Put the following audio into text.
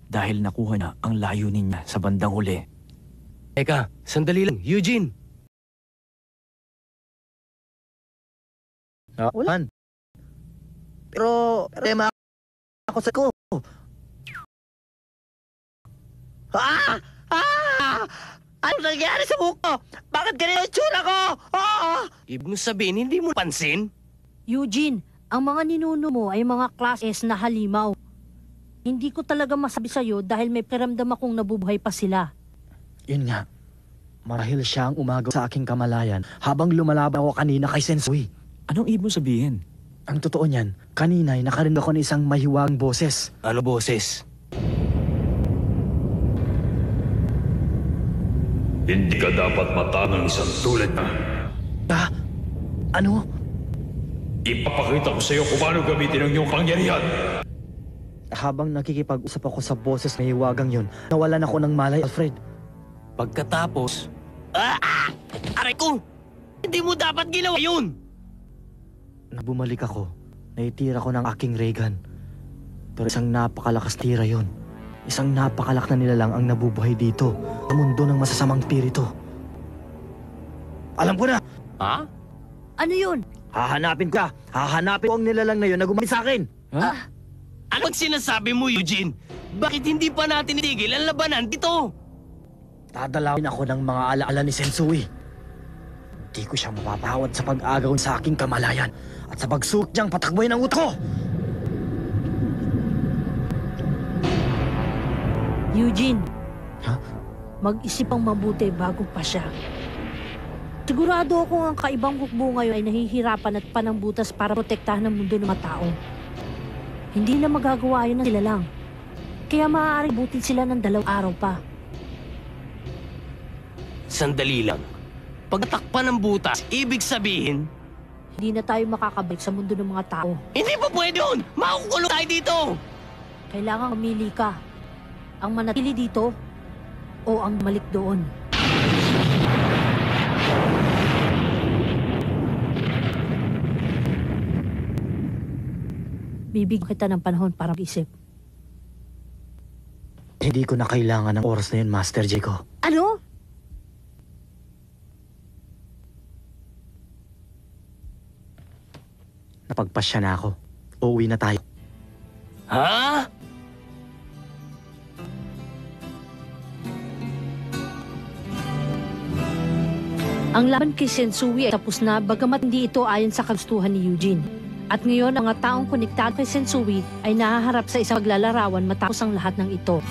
dahil nakuha na ang layunin niya sa bandang huli. Teka, sandali lang. Eugene! Wala. Pero tema ako sa ko. Ah! Ah! Ano nangyari sa buko? Bakit ganito yung tsura ko? Ah! Ibig mo sabihin, hindi mo pansin? Eugene, ang mga ninuno mo ay mga class S na halimaw. Hindi ko talaga masabi sa'yo dahil may pakiramdam akong nabubuhay pa sila. Yun nga. Marahil siya ang umagaw sa aking kamalayan habang lumalaban ako kanina kay Sensui. Anong ibig mo sabihin? Ang totoo niyan, kanina'y nakarinig ako ng isang mahiwagang boses. Ano boses? Hindi ka dapat matanang isang tulad na. Ah? Ano? Ipapakita ko sa iyo kung paano gamitin ang iyong pangyarihan. Habang nakikipag-usap ako sa boses na hiwagang yun, nawalan ako ng malay, Alfred. Pagkatapos... Aray ko! Hindi mo dapat ginawa yun! Nabumalik ako, naitira ko ng aking ray gun. Pero isang napakalakas tira yon. Isang napakalak na nilalang ang nabubuhay dito sa mundo ng masasamang spirito. Alam ko na! Ha? Ano yun? Hahanapin ko! Hahanapin ko ang nilalang na yun na gumalit sa akin! Ano sinasabi mo, Eugene? Bakit hindi pa natin itigil ang labanan dito? Dadalawin ako ng mga alaala ni Sensui. Di ko siya mapapawad sa pag-agaw sa aking kamalayan at sa pagsukot niyang patakboy ng utak ko! Eugene, Ha? mag-isip ang mabuti bago pa siya. Sigurado ako ang kaibang hukbo ngayon ay nahihirapan at panambutas para protektahan ang mundo ng mga tao. Hindi na magagawa yun ng sila lang. Kaya maaari butin sila ng 2 araw pa. Sandali lang. Pagtakpan ng butas, ibig sabihin... Hindi na tayo makakabalik sa mundo ng mga tao. Hindi pa pwede yun! Makukulong tayo dito! Kailangan mamili ka. Ang manatili dito o ang malik doon. Bibigyan kita ng panahon para mag-isip. Hindi ko na kailangan ng oras na yun, Master Jiko. Ano? Napagpasya na ako. Uuwi na tayo. Ha? Ang laban kay Sensui ay tapos na bagamat hindi ito ayon sa kagustuhan ni Eugene. At ngayon ang mga taong konektado kay Sensui ay nahaharap sa isang paglalarawan matapos ang lahat ng ito.